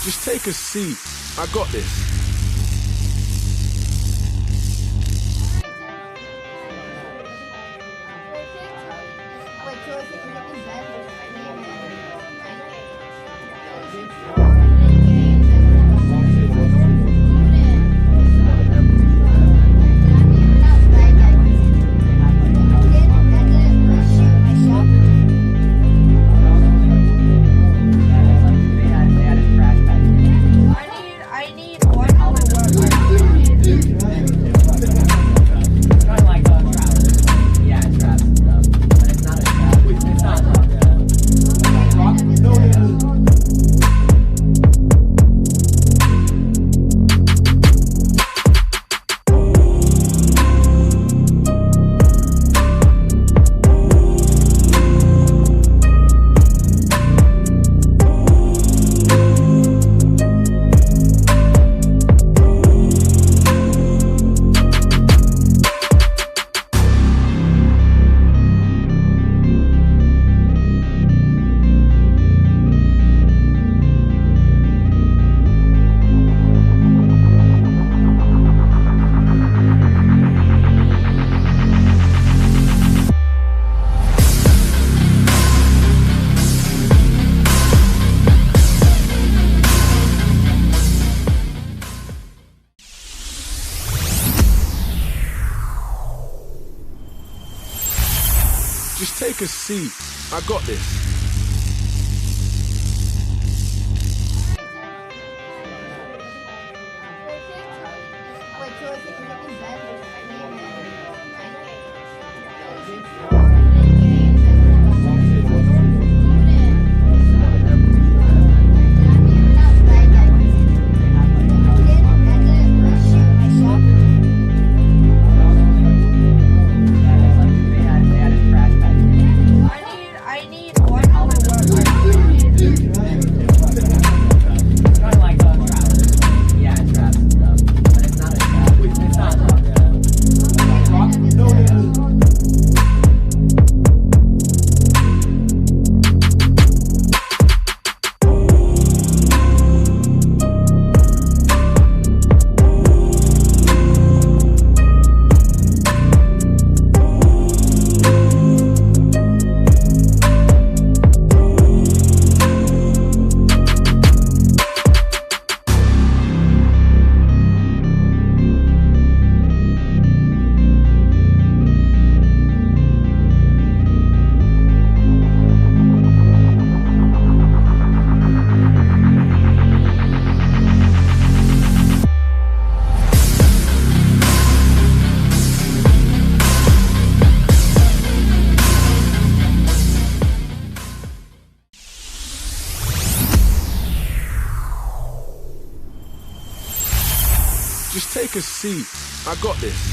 Just take a seat. I got this. Just take a seat. I got this. Just take a seat. I got this.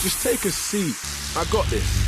Just take a seat. I got this.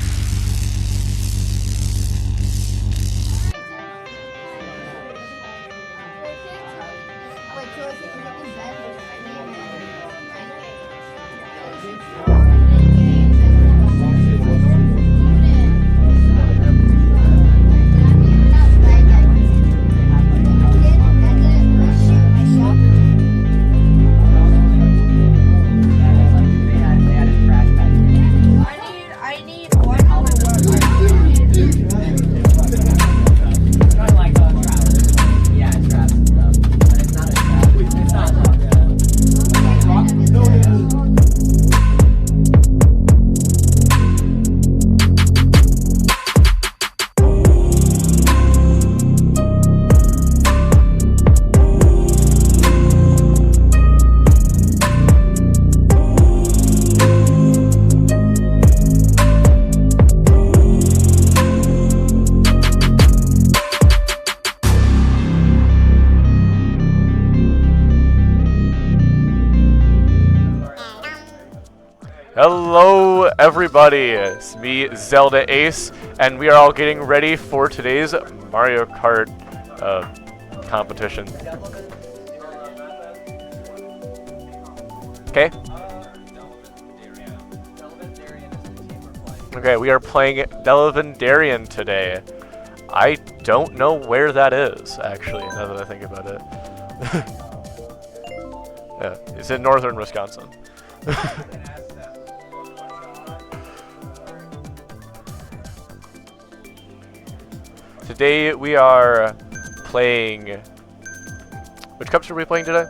Hello everybody, it's me, Zelda Ace, and we are all getting ready for today's Mario Kart competition. Okay. Okay, we are playing Delavan Darien today. I don't know where that is, actually, now that I think about it. Yeah, it's in northern Wisconsin. Today we are playing... Which cups are we playing today?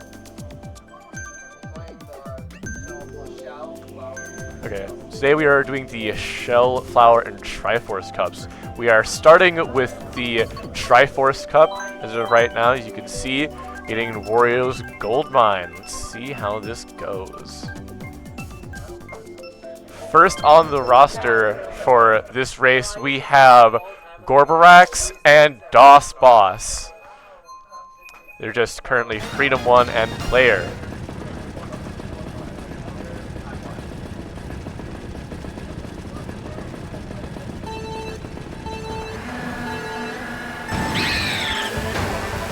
Okay, today we are doing the Shell, Flower, and Triforce cups. We are starting with the Triforce cup, as of right now, as you can see, getting Wario's Gold Mine. Let's see how this goes. First on the roster for this race, we have Gorbarax and DOS Boss. They're just currently Freedom 1 and Player.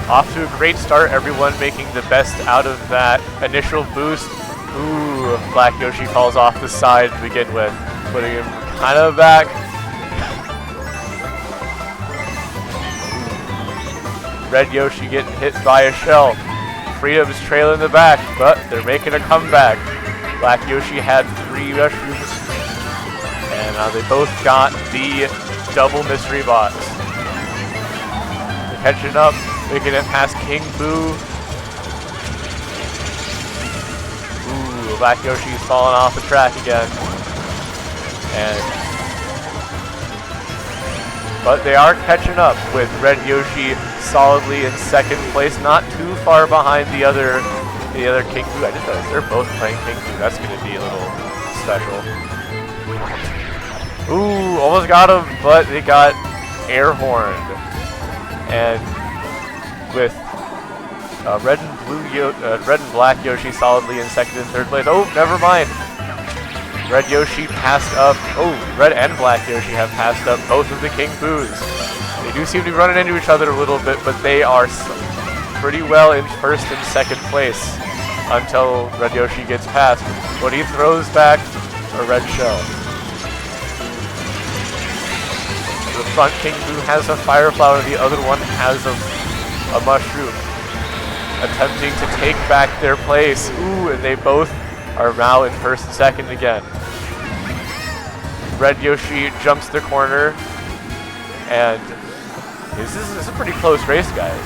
Off to a great start, everyone making the best out of that initial boost. Ooh, Black Yoshi falls off the side to begin with, putting him kind of back. Red Yoshi getting hit by a shell. Freedom's trailing the back, but they're making a comeback. Black Yoshi had 3 mushrooms, and they both got the double mystery box. They're catching up, making it past King Boo. Ooh, Black Yoshi's falling off the track again. But they are catching up with Red Yoshi solidly in second place, not too far behind the other King Boo. I didn't notice they're both playing King Boo. That's going to be a little special. Ooh, almost got him, but they got air horned. And with Red and Black Yoshi solidly in second and third place. Oh, never mind. Red Yoshi passed up. Oh, Red and Black Yoshi have passed up both of the King Boos. They do seem to be running into each other a little bit, but they are pretty well in first and second place until Red Yoshi gets past. But he throws back a red shell. The front King Boo has a fire flower, the other one has a mushroom, attempting to take back their place. Ooh, and they both are now in first and second again. Red Yoshi jumps the corner, and this is a pretty close race, guys.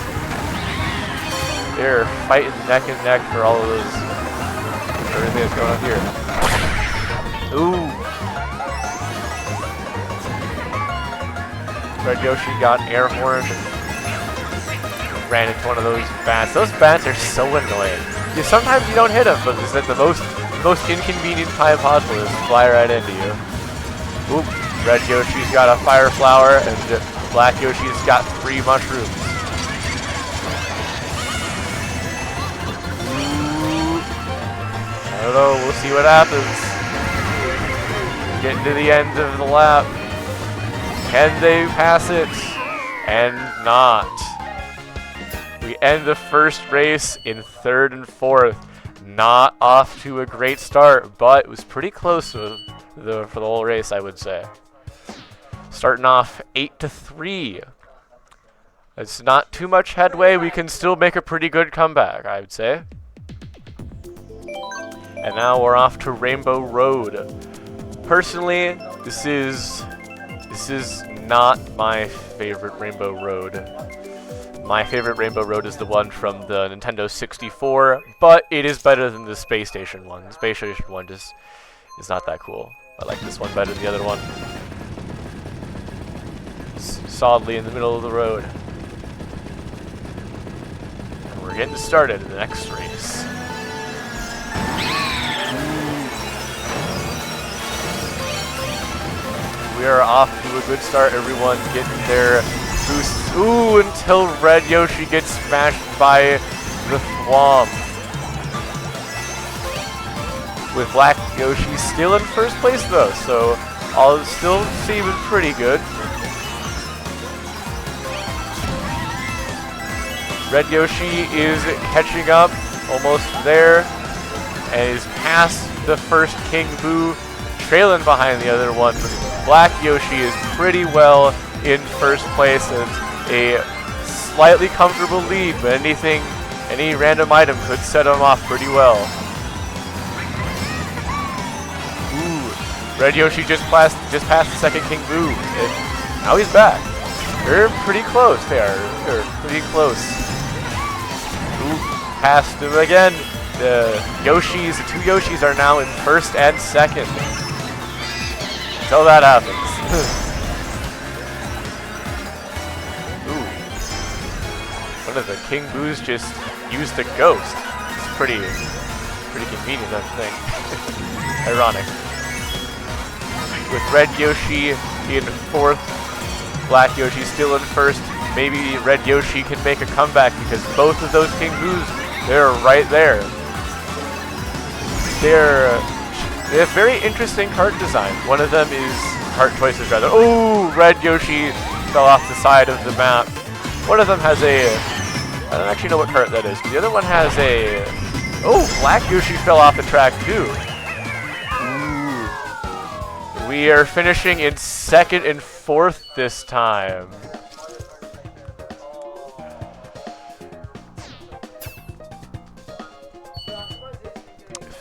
They're fighting neck and neck for all of those, everything that's going on here. Ooh. Red Yoshi got air horned, ran into one of those bats. Those bats are so annoying. Sometimes you don't hit them, but it's at the most inconvenient time possible is fly right into you. Oop, Red Yoshi's got a fire flower, and Black Yoshi's got 3 mushrooms. Ooh. I don't know, we'll see what happens. Getting to the end of the lap. Can they pass it? And not. We end the first race in third and fourth. Not off to a great start, but it was pretty close for the whole race, I would say. Starting off 8-3. It's not too much headway. We can still make a pretty good comeback, I would say. And now we're off to Rainbow Road. Personally, this is not my favorite Rainbow Road. My favorite Rainbow Road is the one from the Nintendo 64, but it is better than the Space Station one. The Space Station one just is not that cool. I like this one better than the other one. Solidly in the middle of the road. And we're getting started in the next race. We are off to a good start, everyone getting their boosts. Ooh, until Red Yoshi gets smashed by the Thwomp. With Black Yoshi's still in first place though, so all still seeming pretty good. Red Yoshi is catching up, almost there, and is past the first King Boo, trailing behind the other one. Black Yoshi is pretty well in first place, and a slightly comfortable lead, but any random item could set him off pretty well. Ooh, Red Yoshi just passed the second King Boo, and now he's back. They're pretty close. They're pretty close. Ooh, passed him again. The two Yoshis are now in first and second. Until that happens. Ooh. One of the King Boos just used a ghost. It's pretty convenient, I think. Ironic. With Red Yoshi in fourth, Black Yoshi still in first. Maybe Red Yoshi can make a comeback because both of those King Boos, they're right there. They have very interesting cart design. One of them is cart choices rather. Oh, Red Yoshi fell off the side of the map. One of them has I don't actually know what cart that is. The other one has oh, Black Yoshi fell off the track too. Ooh. We are finishing in second and fourth this time.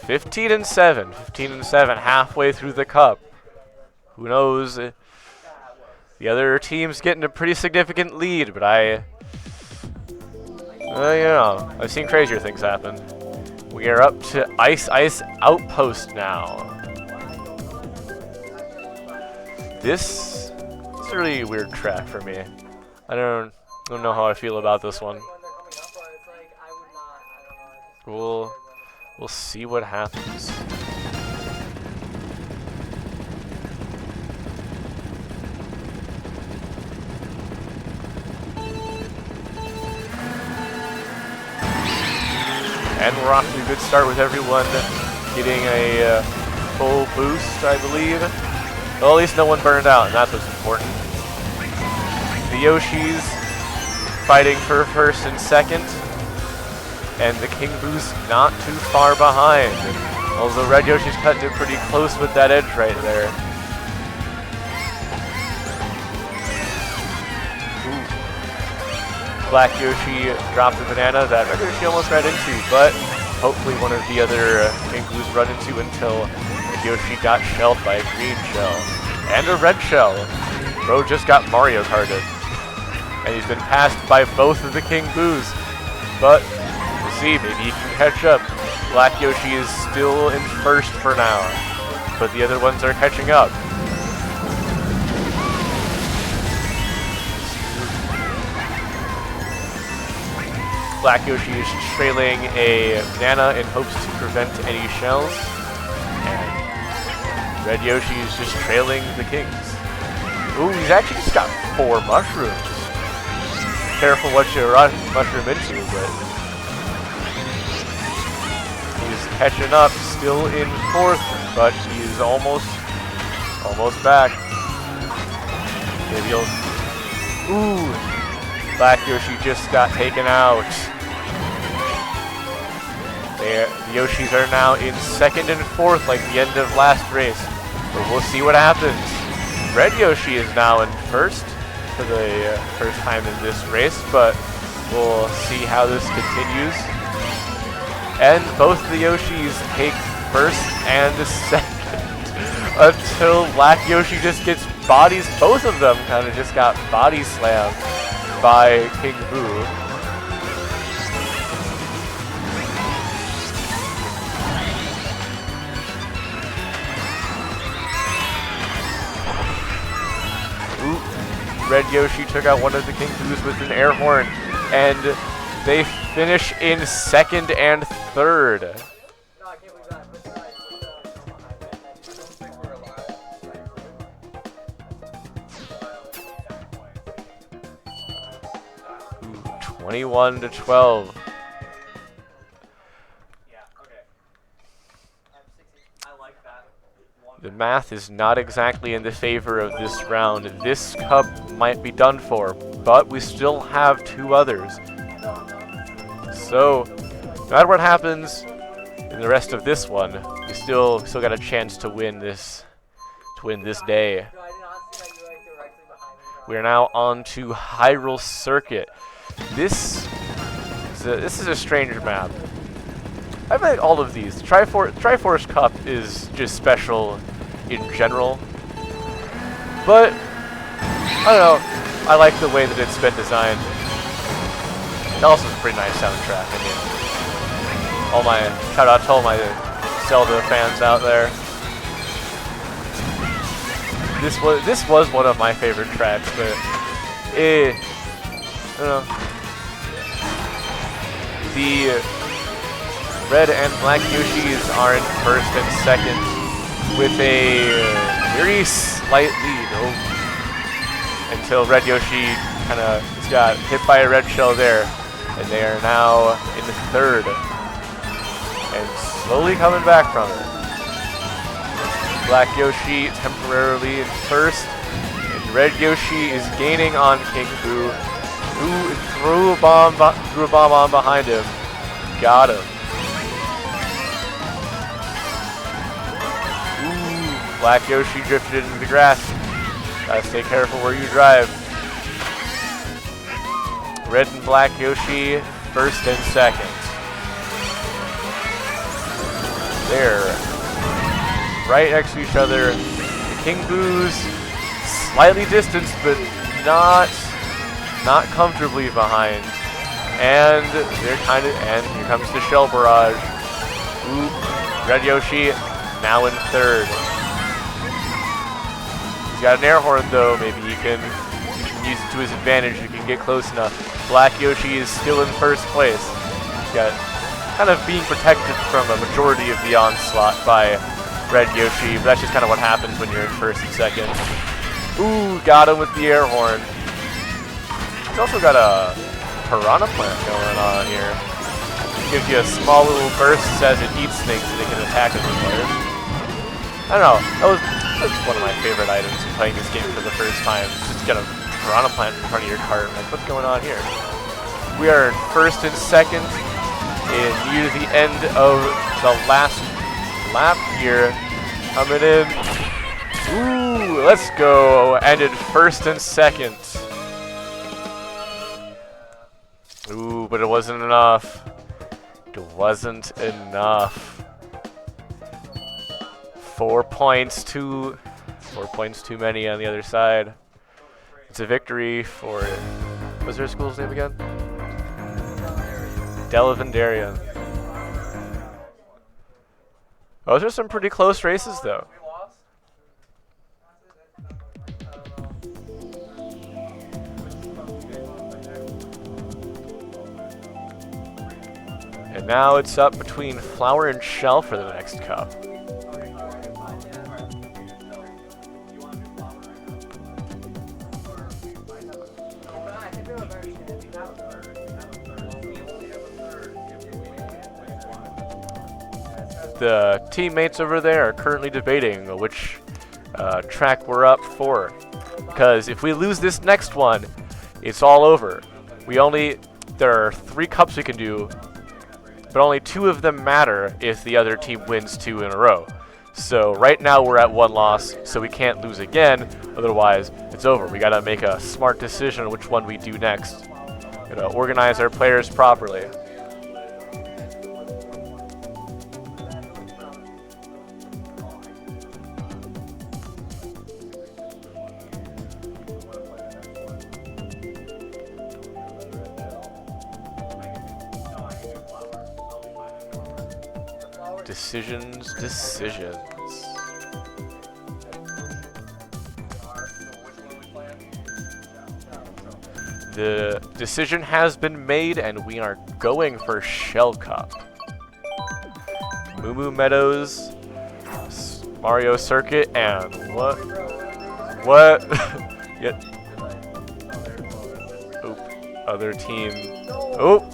15 and 7, halfway through the cup. Who knows? The other team's getting a pretty significant lead, but you know, I've seen crazier things happen. We are up to Ice Outpost now. This is a really weird track for me. I don't know how I feel about this one. We'll see what happens. And we're off to a good start with everyone getting a full boost, I believe. Well, at least no one burned out, and that's what's important. The Yoshis fighting for first and second. And the King Boo's not too far behind. Although Red Yoshi's cutting it pretty close with that edge right there. Ooh. Black Yoshi dropped a banana that Red Yoshi almost ran into, but hopefully one of the other King Boo's run into until Red Yoshi got shelled by a green shell. And a red shell. Bro just got Mario Karted. And he's been passed by both of the King Boo's. But see, maybe he can catch up. Black Yoshi is still in first for now, but the other ones are catching up. Black Yoshi is trailing a banana in hopes to prevent any shells, and Red Yoshi is just trailing the Kings. Ooh, he's actually just got 4 mushrooms. Careful what you run mushroom into, but catching up, still in fourth, but he's almost back. Maybe he'll. Ooh, Black Yoshi just got taken out. The Yoshis are now in second and fourth, like the end of last race. But we'll see what happens. Red Yoshi is now in first for the first time in this race, but we'll see how this continues. And both the Yoshis take first and second until Black Yoshi just gets bodies. Both of them kind of just got body slammed by King Boo. Ooh. Red Yoshi took out one of the King Boos with an air horn, and they finish in second and third. Ooh, 21-12. Yeah, okay. I like that. math is not exactly in the favor of this round. This cup might be done for, but we still have 2 others. So, no matter what happens in the rest of this one, we still got a chance to win this day. We are now on to Hyrule Circuit. This is a strange map. I like all of these. Triforce Cup is just special in general. But, I don't know, I like the way that it's been designed. It also is a pretty nice soundtrack. I mean, shout out to all my Zelda fans out there. This was one of my favorite tracks, but I don't know. The red and black Yoshis are in first and second with a very slight lead. Until red Yoshi kind of got hit by a red shell there. And they are now in the third. And slowly coming back from it. Black Yoshi temporarily in first. And red Yoshi is gaining on King Boo, who threw a bomb on behind him. Got him. Black Yoshi drifted into the grass. Gotta stay careful where you drive. Red and black Yoshi, first and second. They're right next to each other. The King Boos slightly distanced, but not comfortably behind. And and here comes the Shell Barrage. Ooh, red Yoshi now in third. He's got an air horn though, maybe he can use it to his advantage if he can get close enough. Black Yoshi is still in first place. He's got kind of being protected from a majority of the onslaught by red Yoshi, but that's just kind of what happens when you're in first and second. Ooh, got him with the air horn. He's also got a Piranha Plant going on here. Gives you a small little burst as it eats things so they can attack other players. I don't know, that's one of my favorite items in playing this game for the first time. Just get a Piranha Plant in front of your cart. Like, what's going on here? We are in first and second, and near the end of the last lap here. Coming in. Ooh, let's go. Ended first and second. Ooh, but it wasn't enough. It wasn't enough. 4 points too many on the other side. It's a victory for, what's their school's name again? Delavan, Darien. Those are some pretty close races though. And now it's up between Flower and Shell for the next cup. The teammates over there are currently debating which track we're up for. Because if we lose this next one, it's all over. There are 3 cups we can do, but only 2 of them matter if the other team wins 2 in a row. So right now we're at 1 loss, so we can't lose again, otherwise it's over. We gotta make a smart decision on which one we do next. Gotta organize our players properly. Decisions. The decision has been made, and we are going for Shell Cup. Moo Moo Meadows, Mario Circuit, and what? Yet. Oop. Other team. Oop.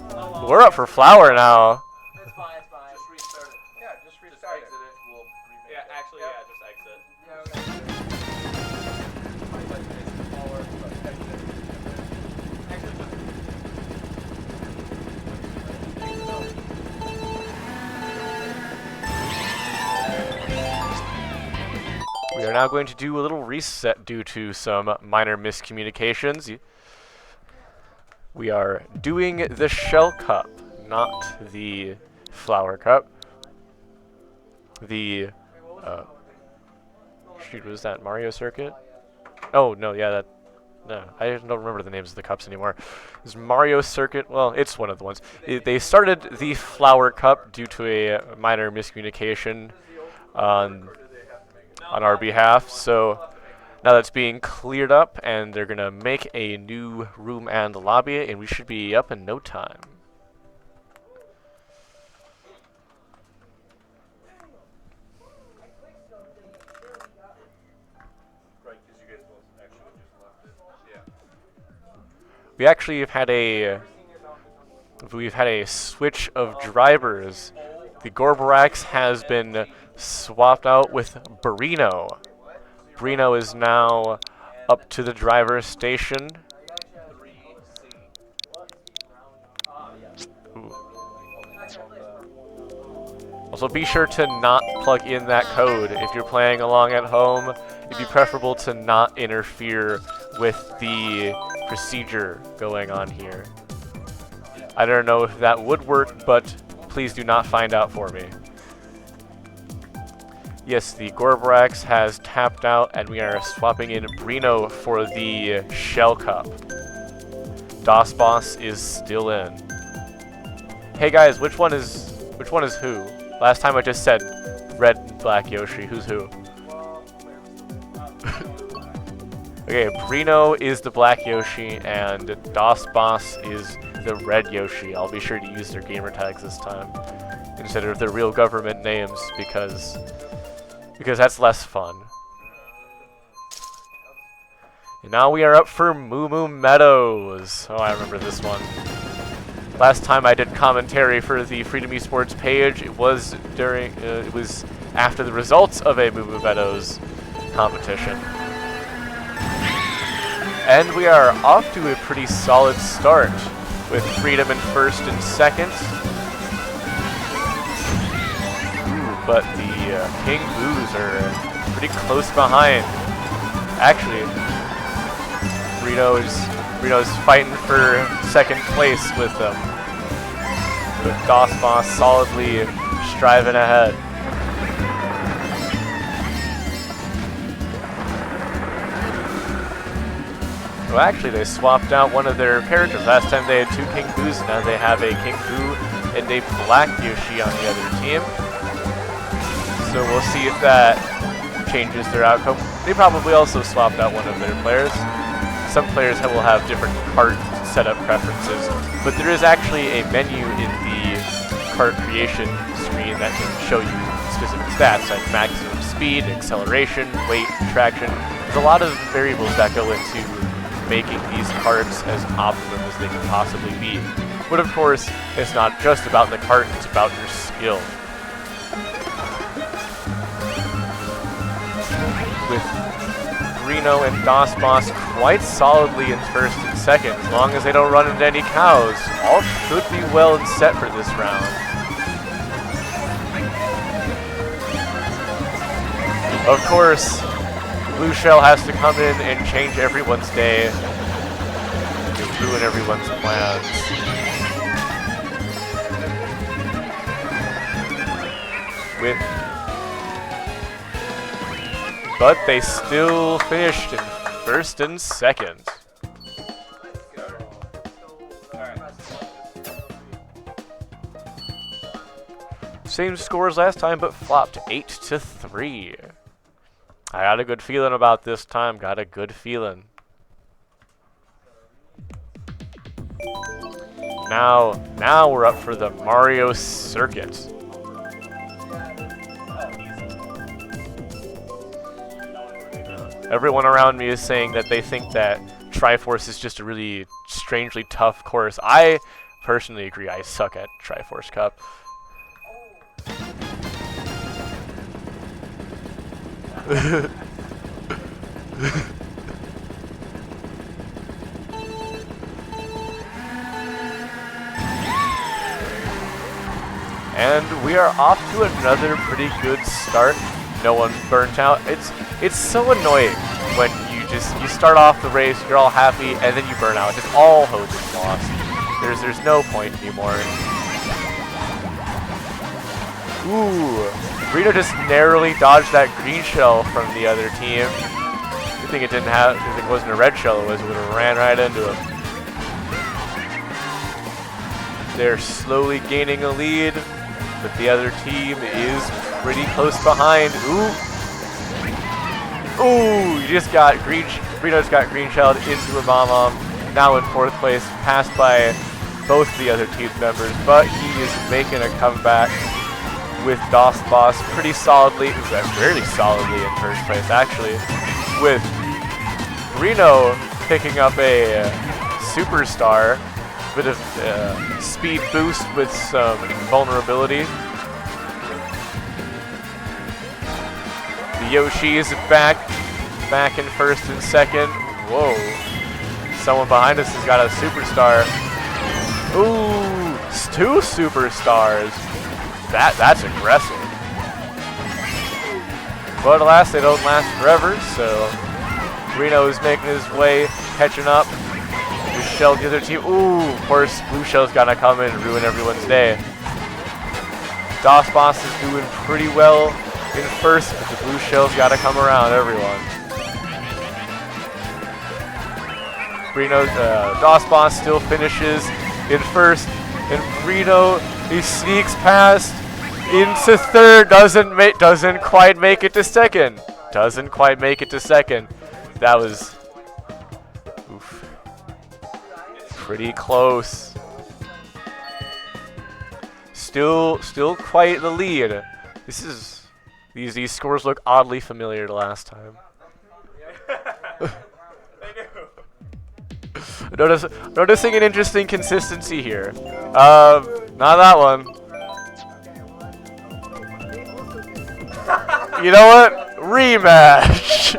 We're up for Flower now. It's fine. Just restart it. Yeah, just exit it. We'll just exit. now going to do a little reset due to some minor miscommunications. We are doing the Shell Cup, not the Flower Cup. The, shoot, was that Mario Circuit? Oh, no, yeah, no, I don't remember the names of the cups anymore. It's Mario Circuit, well, it's one of the ones. They started the Flower Cup due to a minor miscommunication on our behalf, so now that's being cleared up, and they're going to make a new room and lobby, and we should be up in no time. We actually have had a switch of drivers. The Gorbarax has been swapped out with Burrino. Burrino is now up to the driver's station. Ooh. Also, be sure to not plug in that code if you're playing along at home. It'd be preferable to not interfere with the procedure going on here. I don't know if that would work, but please do not find out for me. Yes, the Gorbarax has tapped out, and we are swapping in Brino for the Shell Cup. DOS Boss is still in. Hey guys, which one is who? Last time I just said Red and Black Yoshi. Who's who? Okay, Brino is the Black Yoshi, and DOS Boss is the Red Yoshi. I'll be sure to use their gamer tags this time instead of their real government names because that's less fun. And now we are up for Moo Moo Meadows. Oh, I remember this one. Last time I did commentary for the Freedom Esports page, it was after the results of a Moo Moo Meadows competition. And we are off to a pretty solid start with Freedom in first and second. Ooh, but the King Boos are pretty close behind. Actually, Reno's fighting for second place with them. With DOS Boss solidly striving ahead. Well, actually, they swapped out one of their characters. Last time they had two King Boos, now they have a King Boo and a Black Yoshi on the other team. So we'll see if that changes their outcome. They probably also swapped out one of their players. Some players will have different kart setup preferences, but there is actually a menu in the kart creation screen that can show you specific stats like maximum speed, acceleration, weight, traction. There's a lot of variables that go into making these karts as optimum as they can possibly be. But of course, it's not just about the kart, it's about your skill. With Reno and DOS Boss quite solidly in first and second, as long as they don't run into any cows, all should be well and set for this round. Of course, Blue Shell has to come in and change everyone's day, to ruin everyone's plans. But they still finished in first and second. Same score as last time, but flopped 8-3. I got a good feeling about this time. Got a good feeling. Now we're up for the Mario Circuit. Everyone around me is saying that they think that Triforce is just a really strangely tough course. I personally agree. I suck at Triforce Cup. And we are off to another pretty good start. no one burnt out. It's so annoying when you start off the race, you're all happy, and then you burn out. Just all hope is lost. There's no point anymore. Ooh, Reno just narrowly dodged that green shell from the other team. Good thing it didn't have. Good thing it wasn't a red shell. It would have ran right into him. They're slowly gaining a lead, but the other team is pretty close behind. Ooh, you just got Reno just got green shelled into a bomb. Now in 4th place, passed by both the other team's members, but he is making a comeback with DOS Boss pretty solidly, really solidly in 1st place actually, with Reno picking up a superstar, bit of speed boost with some vulnerability. The Yoshi is back in 1st and 2nd. Whoa, someone behind us has got a superstar. Ooh, 2 superstars. That's aggressive. But alas, they don't last forever, so Reno is making his way, catching up. Blue Shell, the other team. Ooh, of course, Blue Shell's gonna come in and ruin everyone's day. DOS Boss is doing pretty well in 1st, but the Blue Shell's gotta come around everyone. Reno's DOS Boss still finishes in 1st, and Reno, he sneaks past into 3rd, doesn't quite make it to 2nd. Doesn't quite make it to 2nd. That was pretty close. Still quite the lead. These scores look oddly familiar to last time. Noticing an interesting consistency here. Not that one. You know what? Rematch.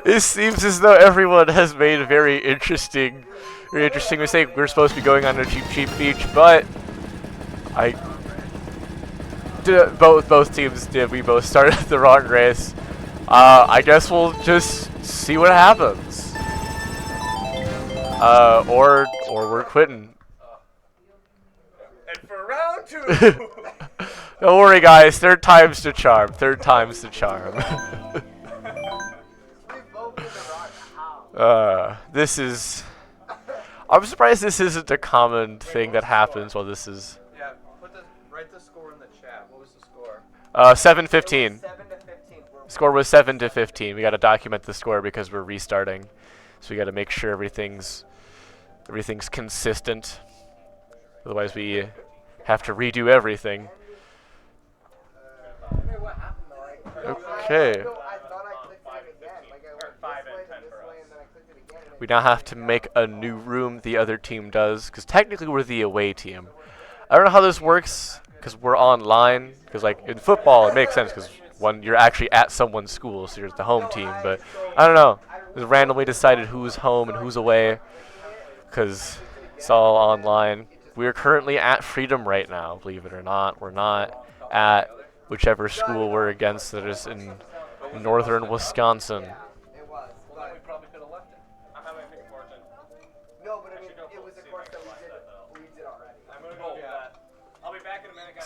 It seems as though everyone has made a very interesting mistake. We're supposed to be going on a cheap beach, but both teams did. We both started the wrong race. I guess we'll just see what happens. Or we're quitting. And for round 2. Don't worry, guys. 3rd time's the charm. 3rd time's the charm. This is. I'm surprised this isn't a common thing that happens while this is. Yeah, write the score in the chat. What was the score? 7-15. 7-15. Score was 7-15. We got to document the score because we're restarting, so we got to make sure everything's consistent. Otherwise, we have to redo everything. Okay. We now have to make a new room, the other team does, because technically we're the away team. I don't know how this works, because we're online, because like in football it makes sense, because when you're actually at someone's school, so you're the home team, but I don't know. It's randomly decided who's home and who's away, because it's all online. We're currently at Freedom right now, believe it or not. We're not at whichever school we're against that is in northern Wisconsin.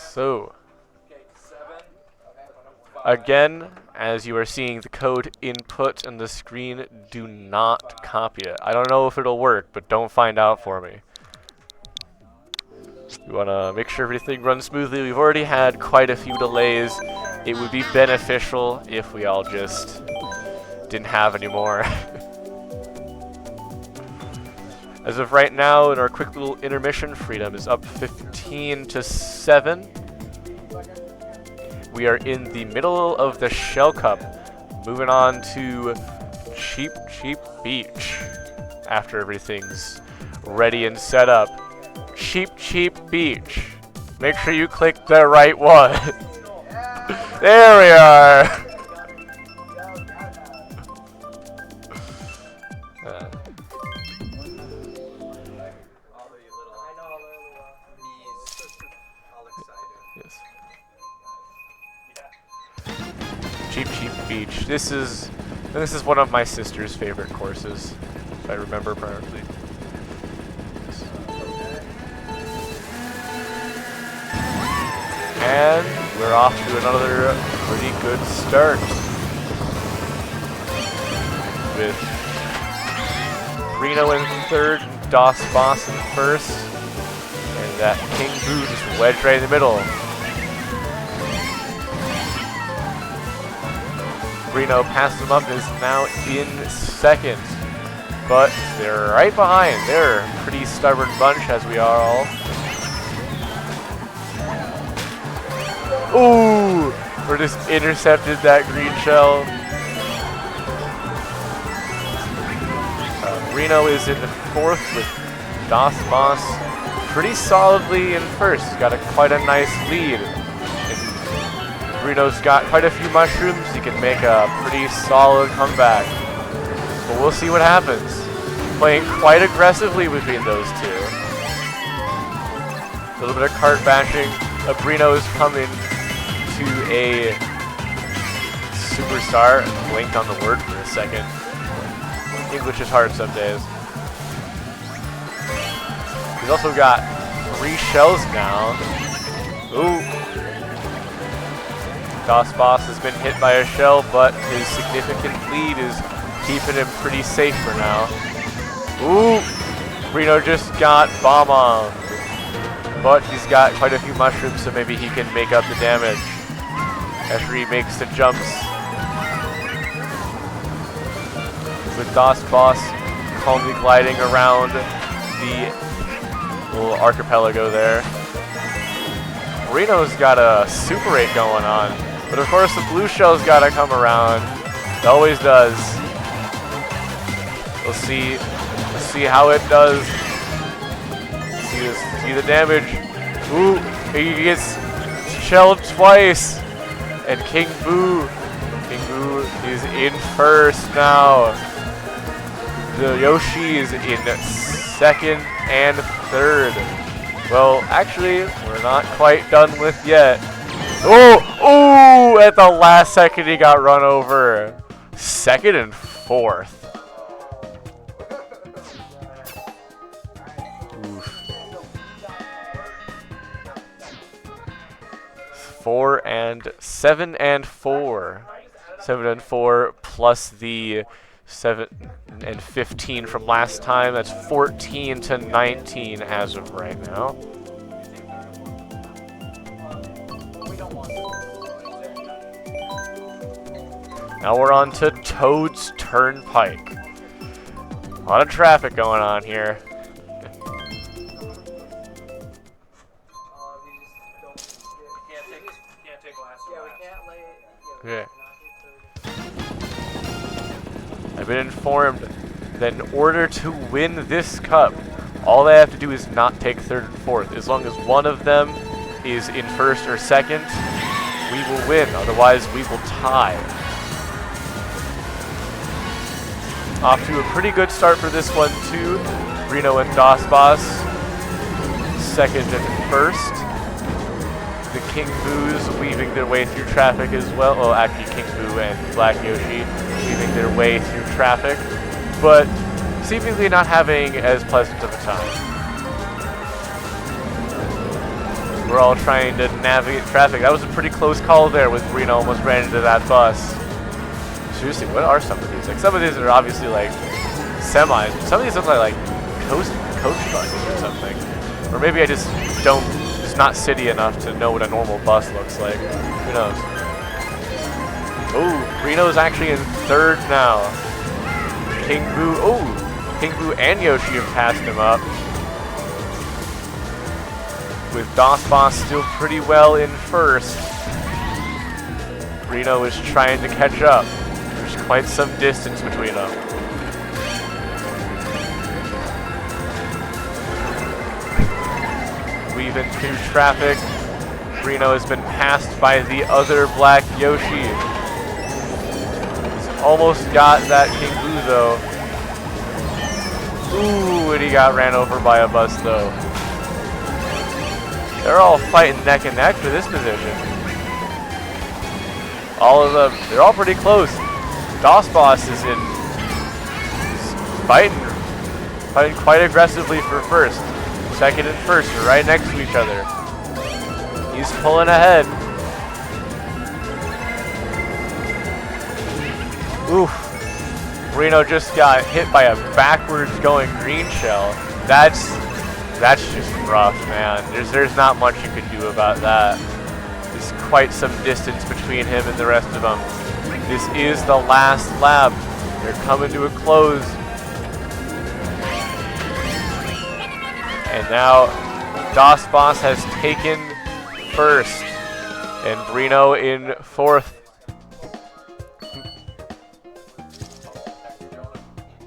So, again, as you are seeing the code input on the screen, do not copy it. I don't know if it'll work, but don't find out for me. We want to make sure everything runs smoothly. We've already had quite a few delays. It would be beneficial if we all just didn't have any more. As of right now, in our quick little intermission, Freedom is up 15-7. We are in the middle of the Shell Cup, moving on to Cheap Beach after everything's ready and set up. Cheap Beach. Make sure you click the right one. There we are. Cheap Cheap Beach. This is one of my sister's favorite courses, if I remember correctly. And we're off to another pretty good start with Reno in third, DOS Boss in first, and that King Boo just wedged right in the middle. Reno passed him up and is now in second, but they're right behind. They're a pretty stubborn bunch, as we are all. Ooh! We just intercepted that green shell. Reno is in fourth with DOS Boss pretty solidly in first. He's got quite a nice lead. And Reno's got quite a few mushrooms. He can make a pretty solid comeback. But we'll see what happens. Playing quite aggressively between those two. A little bit of cart bashing. Reno is coming to a superstar. Blinked on the word for a second. English is hard some days. He's also got 3 shells now. Ooh. DOS Boss has been hit by a shell, but his significant lead is keeping him pretty safe for now. Ooh. Reno just got bomb-bombed. But he's got quite a few mushrooms, so maybe he can make up the damage after he makes the jumps. With DOS Boss calmly gliding around the little archipelago there. Reno's got a Super 8 going on, but of course the blue shell's got to come around. It always does. We'll see how it does. See the damage. Ooh, he gets shelled twice. And King Boo is in first now. The Yoshi is in second and third. Well, actually, we're not quite done with yet. Oh, at the last second he got run over. Second and fourth. Seven and four plus the 7 and 15 from last time. That's 14 to 19 as of right now. Now we're on to Toad's Turnpike. A lot of traffic going on here. Okay. I've been informed that in order to win this cup, all they have to do is not take third and fourth. As long as one of them is in first or second, we will win. Otherwise, we will tie. Off to a pretty good start for this one, too. Reno and DOS Boss, second and first. The King Boos weaving their way through traffic as well. Well, actually, King Boo and Black Yoshi weaving their way through traffic, but seemingly not having as pleasant of a time. We're all trying to navigate traffic. That was a pretty close call there with Reno almost ran into that bus. Seriously, what are some of these? Like, some of these are obviously like semis. Some of these look like coach buses or something. Or maybe I just not city enough to know what a normal bus looks like. Who knows? Oh, Reno's actually in third now. King Boo and Yoshi have passed him up. With DOS Boss still pretty well in first. Reno is trying to catch up. There's quite some distance between them. Weaving through traffic. Reno has been passed by the other Black Yoshi. He's almost got that King Boo though. Ooh, and he got ran over by a bus though. They're all fighting neck and neck for this position. All of them, they're all pretty close. DOS Boss is in fighting quite aggressively for first. Second and first are right next to each other. He's pulling ahead. Oof. Reno just got hit by a backwards going green shell. That's just rough, man. There's not much you can do about that. There's quite some distance between him and the rest of them. This is the last lap. They're coming to a close. And now DOS Boss has taken first and Brino in fourth.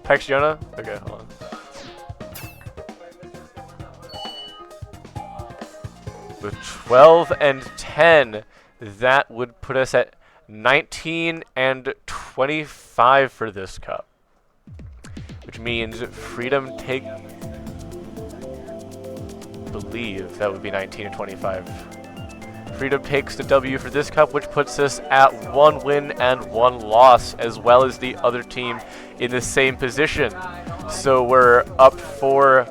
Text Jonah? Okay, hold on. With 12 and 10, that would put us at 19 and 25 for this cup. Which means Freedom take... I believe that would be 19 and 25. Freedom takes the W for this cup, which puts us at 1 win and 1 loss, as well as the other team in the same position. So we're up for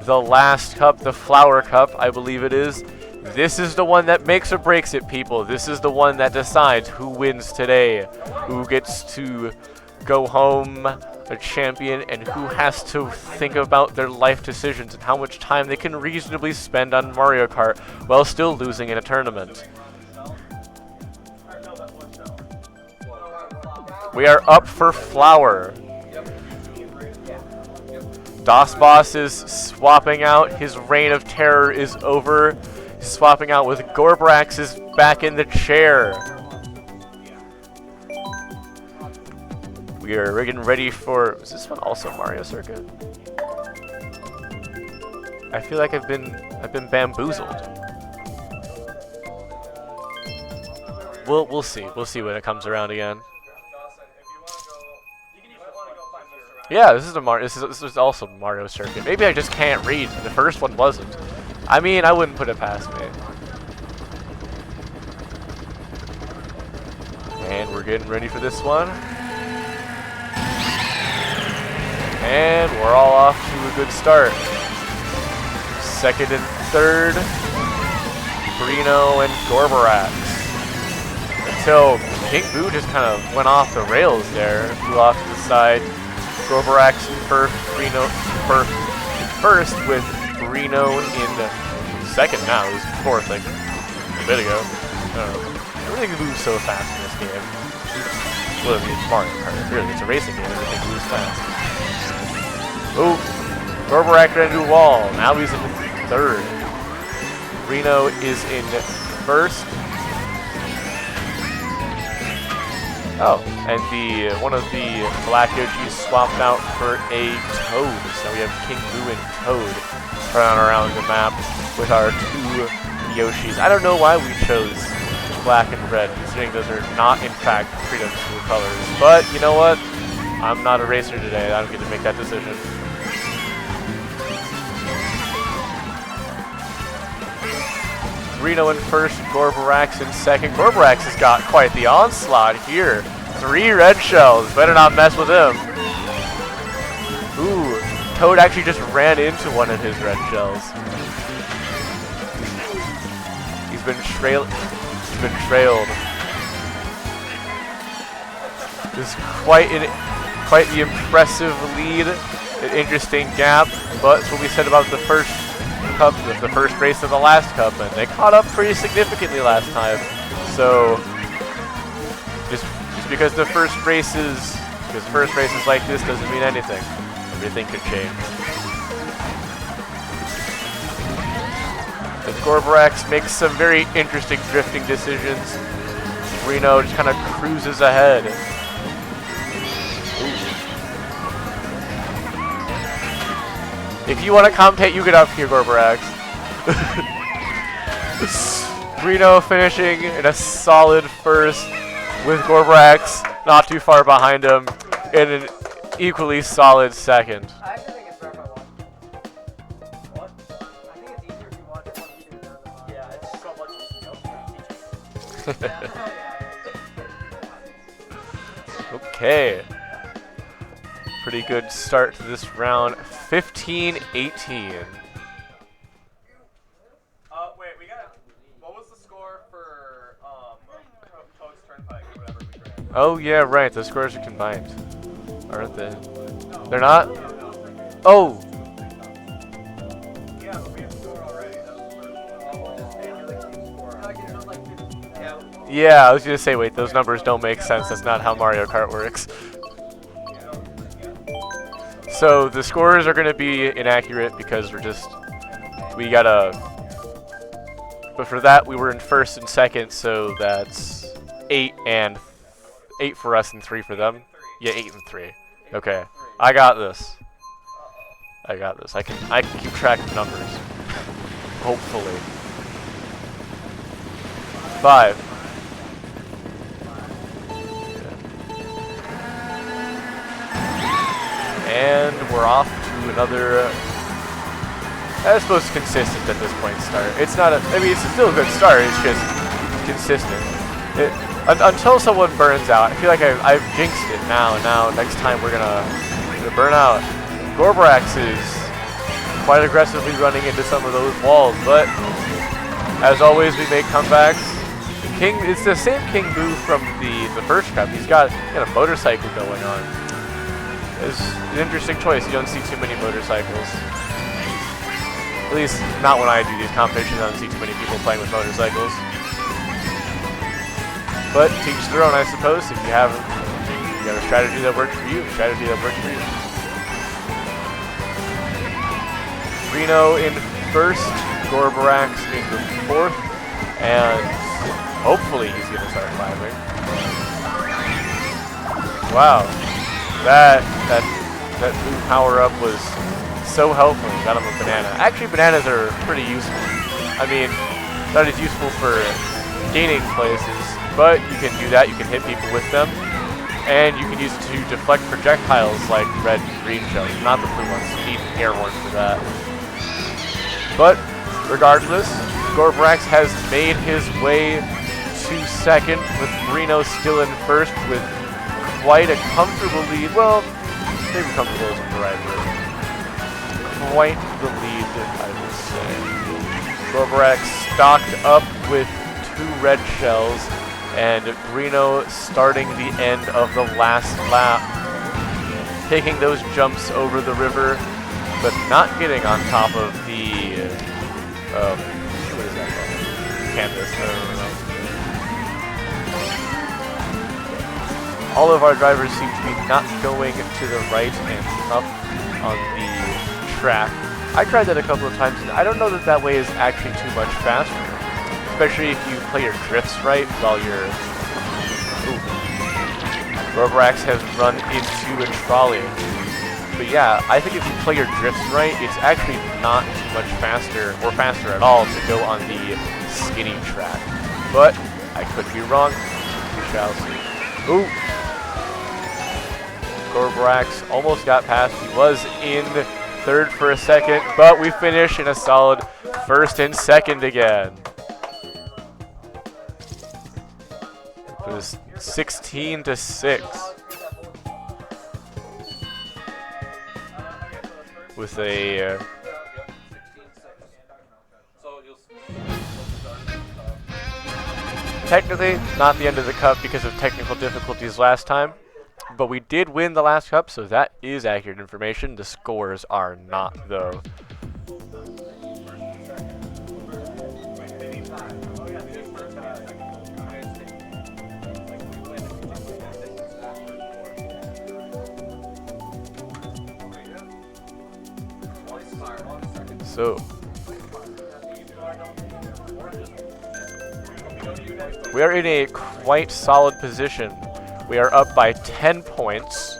the last cup, the Flower Cup, I believe it is. This is the one that makes or breaks it, people. This is the one that decides who wins today, who gets to go home a champion, and who has to think about their life decisions and how much time they can reasonably spend on Mario Kart while still losing in a tournament. We are up for Flower. DOS Boss is swapping out. His reign of terror is over. He's swapping out with Gorbrax is back in the chair. We are getting ready for... Is this one also Mario Circuit? I feel like I've been bamboozled. We'll see. We'll see when it comes around again. Yeah, this is a Mario. This is also Mario Circuit. Maybe I just can't read. The first one wasn't. I mean, I wouldn't put it past me. And we're getting ready for this one. And we're all off to a good start. Second and third, Brino and Gorbarax. Until King Boo just kind of went off the rails there, flew off to the side. Gorbarax first, Brino first with Brino in second now. He was fourth like a bit ago. I don't know. Everything moves so fast in this game. Well, I mean, it's Mario Kart. Really, it's a racing game. Everything moves fast. Oh, Gorbarak ran into a wall. Now he's in third. Reno is in first. Oh, and one of the Black Yoshis swapped out for a Toad. So we have King Boo and Toad running around the map with our 2 Yoshis. I don't know why we chose black and red, considering those are not, in fact, Freedom School colors. But you know what? I'm not a racer today. I don't get to make that decision. Reno in first, Gorbarax in second. Gorbarax has got quite the onslaught here. 3 red shells. Better not mess with him. Ooh, Toad actually just ran into one of his red shells. He's been trailed. This is quite the impressive lead. An interesting gap, but it's what we said about the first cup, the first race of the last cup, and they caught up pretty significantly last time. So just because the first races like this doesn't mean anything. Everything could change. And Gorbarax makes some very interesting drifting decisions. Reno just kind of cruises ahead. If you want to commentate, you get up here, Gorbarax. Reno finishing in a solid first with Gorbarax not too far behind him in an equally solid second. I actually think it's better if I watch it. What? I think it's easier if you watch it on YouTube than on the... Yeah, it's so much easier. Okay. Pretty good start to this round. 15-18. Wait, we got. What was the score for Toad's Turnpike or whatever we ran? Oh yeah, right. The scores are combined, aren't they? They're not. Oh. Yeah, but we have score already. That was the first. Yeah, I was gonna say, wait, those numbers don't make sense. That's not how Mario Kart works. So the scores are gonna be inaccurate because we gotta. But for that, we were in first and second, so that's 8 for us and 3 for them. Yeah, 8 and 3. Okay, I got this. I got this. I can keep track of numbers. Hopefully. 5. And we're off to another. I suppose consistent at this point start. It's not a. I mean, it's still a good start. It's just consistent. Until someone burns out. I feel like I've jinxed it now. Now next time we're gonna burn out. Gorbrax is quite aggressively running into some of those walls, but as always, we make comebacks. King, it's the same King Boo from the first cup. He's got a motorcycle going on. It's an interesting choice. You don't see too many motorcycles. At least not when I do these competitions. I don't see too many people playing with motorcycles. But teach their own, I suppose. If you have a strategy that works for you, a strategy that works for you. Reno in first, Gorbrax in the fourth, and hopefully he's gonna start climbing. Wow, that blue power up was so helpful. Got him a banana. Actually, bananas are pretty useful. I mean, not as useful for gaining places, but you can do that. You can hit people with them, and you can use it to deflect projectiles like red and green shells. Not the blue ones. You need an air horn for that. But regardless, Gorbrax has made his way to second, with Reno still in first with quite a comfortable lead. Well, maybe comfortable isn't the right word. Quite the lead, I would say. Gorbrax stocked up with 2 red shells, and Reno starting the end of the last lap, taking those jumps over the river, but not getting on top of the what is that called? Canvas. I don't know. All of our drivers seem to be not going to the right and up on the track. I tried that a couple of times, and I don't know that way is actually too much faster, especially if you play your drifts right while you're. Gorbrax has run into a trolley. But yeah, I think if you play your drifts right, it's actually not too much faster, or faster at all, to go on the skinny track. But I could be wrong. We shall see. Ooh! Gorbrax almost got past. He was in third for a second, but we finish in a solid first and second again. It was 16-6. With a technically not the end of the cup because of technical difficulties last time, but we did win the last cup, so that is accurate information. The scores are not, though. So, we are in a quite solid position. We are up by 10 points,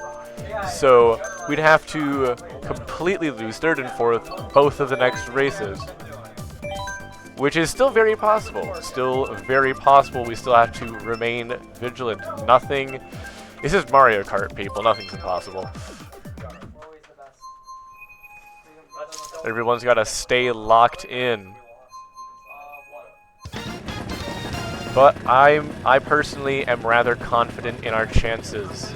so we'd have to completely lose third and fourth both of the next races, which is still very possible. Still very possible. We still have to remain vigilant. Nothing. This is Mario Kart, people. Nothing's impossible. Everyone's got to stay locked in. But I personally am rather confident in our chances.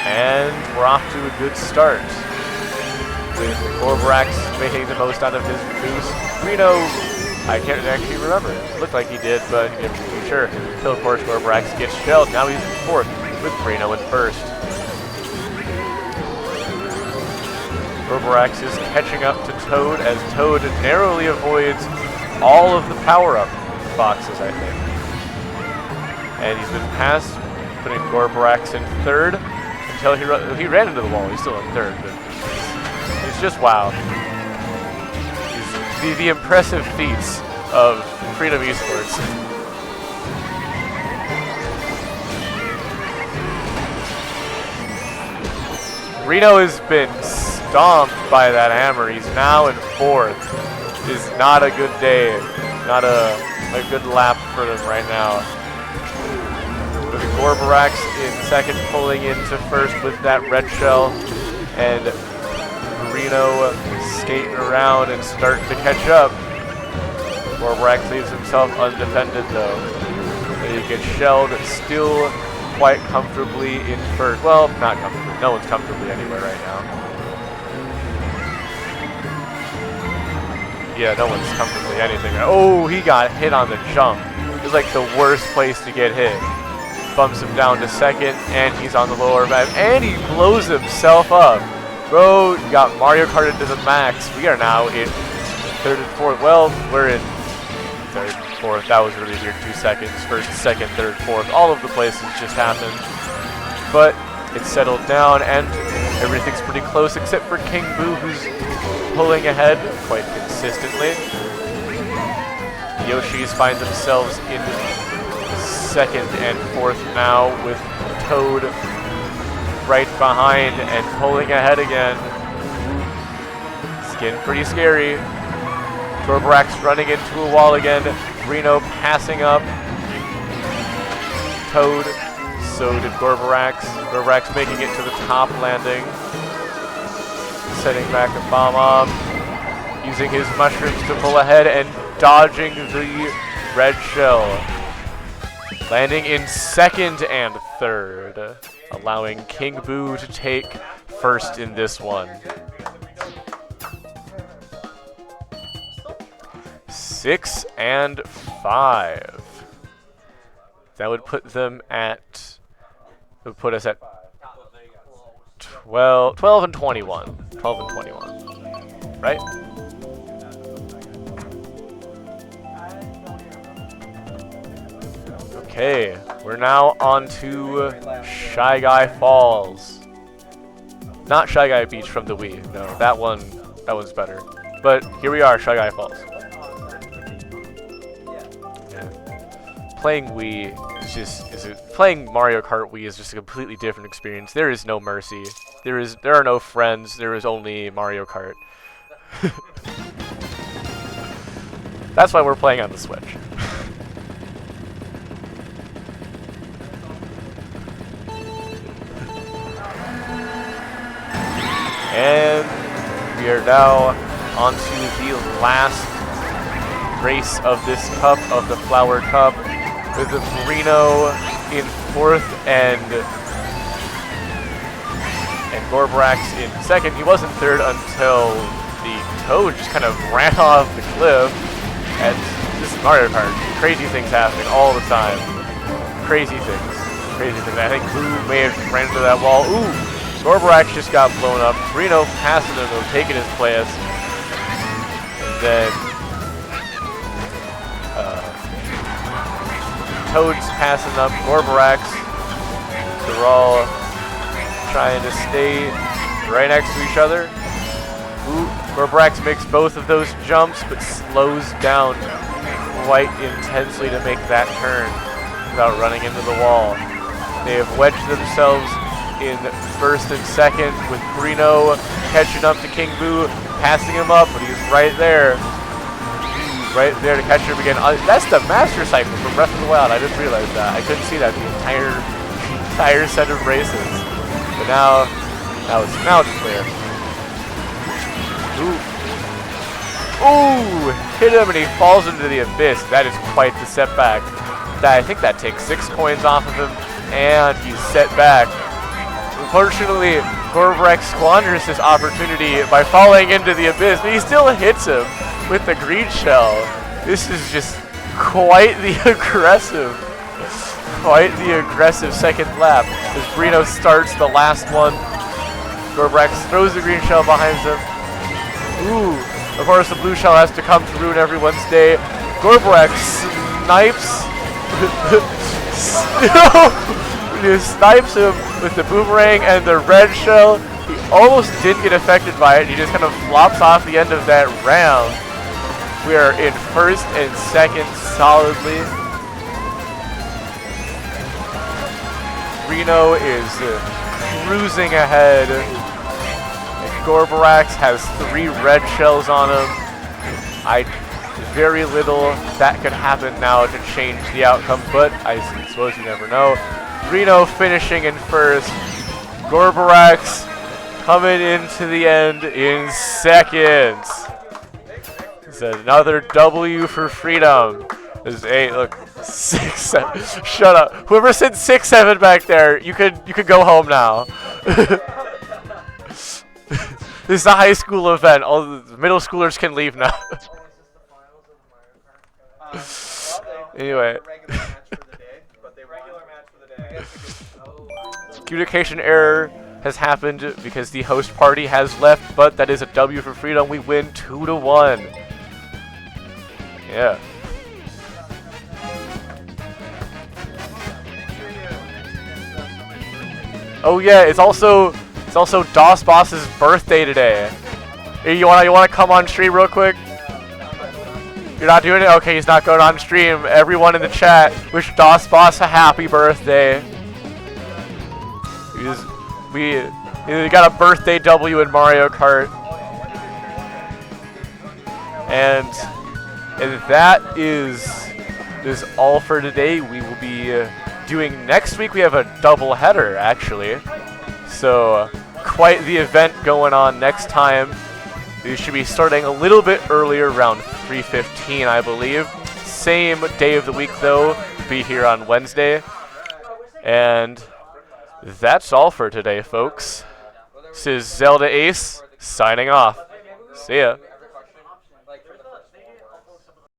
And we're off to a good start. With Gorbrax making the most out of his boost. Reno, I can't actually remember. It looked like he did, but I'm pretty sure. Until, of course, Gorbrax gets shelled. Now he's in fourth, with Reno in first. Gorbrax is catching up to Toad, as Toad narrowly avoids all of the power-up boxes, I think. And he's been passed, putting Gorbrax in third, until he ran into the wall. He's still in third, but it's just wow. The impressive feats of Freedom Esports. Reno has been stomped by that hammer. He's now in fourth. Is not a good day. Not a good lap for them right now. With Gorbrax in second, pulling into first with that red shell, and Reno skating around and starting to catch up. Gorbrax leaves himself undefended though. He gets shelled still quite comfortably in first. Well, not comfortably. No one's comfortably anywhere right now. Yeah, no one's comfortably anything. Oh, he got hit on the jump. It was like the worst place to get hit. Bumps him down to second, and he's on the lower map, and he blows himself up. Bro, got Mario Karted to the max. We are now in third and fourth. Well, we're in third and fourth. That was really weird. 2 seconds. First, second, third, fourth. All of the places just happened. But it's settled down, and everything's pretty close except for King Boo, who's pulling ahead quite consistently. Yoshis find themselves in second and fourth now, with Toad right behind and pulling ahead again. It's getting pretty scary. Gorbrax running into a wall again. Reno passing up Toad. So did Gorbrax. Gorbrax making it to the top landing. Setting back a bomb up. Using his mushrooms to pull ahead and dodging the red shell. Landing in second and third, allowing King Boo to take first in this one. 6 and 5. That would put them at, would put us at 12 and 21. 12 and 21, right? Okay, we're now on to Shy Guy Falls. Not Shy Guy Beach from the Wii. No, that one's better. But here we are, Shy Guy Falls. Yeah. Playing Wii is just playing Mario Kart Wii is just a completely different experience. There is no mercy. There are no friends. There is only Mario Kart. That's why we're playing on the Switch. And we are now on to the last race of this cup, of the Flower Cup, with Reno in fourth and Gorbrax in second. He wasn't third until the Toad just kind of ran off the cliff. And this is Mario Kart. Crazy things happening all the time. Crazy things. Crazy things. I think Boo may have ran into that wall. Ooh! Gorbrax just got blown up. Reno passing him, though, taking his place. And then Toad's passing up Gorbrax. They're all trying to stay right next to each other. Ooh, Gorbrax makes both of those jumps, but slows down quite intensely to make that turn without running into the wall. They have wedged themselves in first and second, with Reno catching up to King Boo, passing him up, but he's right there. Right there to catch him again. That's the Master Cycle from Breath of the Wild. I just realized that. I couldn't see that the entire set of races. But now it's clear. Ooh, Ooh, hit him and he falls into the abyss. That is quite the setback. I think that takes 6 coins off of him, and he's set back. Unfortunately, Gorbrek squanders this opportunity by falling into the abyss, but he still hits him with the green shell. This is just quite the aggressive second lap as Brino starts the last one. Gorbrek throws the green shell behind him. Ooh, of course the blue shell has to come to ruin everyone's day. Gorbrek snipes he snipes him with the boomerang and the red shell. He almost didn't get affected by it. He just kind of flops off the end of that round. We are in first and second solidly. Reno is cruising ahead. Gorbarax has 3 red shells on him. Very little that could happen now to change the outcome, but I suppose you never know. Reno finishing in first. Gorbarax coming into the end in second. It's another W for Freedom. There's 8. Look, 6, 7. Shut up. Whoever said 6, 7 back there, you could go home now. This is a high school event. All the middle schoolers can leave now. Anyway. Communication error has happened because the host party has left, but that is a W for Freedom. We win 2-1. Yeah. Oh yeah, it's also DOS Boss's birthday today. Hey, you wanna come on stream real quick? You're not doing it? Okay, he's not going on stream. Everyone in the chat, wish DOS Boss a happy birthday. We got a birthday W in Mario Kart. And that is all for today. We will be doing next week. We have a double header actually. So quite the event going on next time. We should be starting a little bit earlier, around 3:15, I believe. Same day of the week, though. Be here on Wednesday. And that's all for today, folks. This is Zelda Ace, signing off. See ya.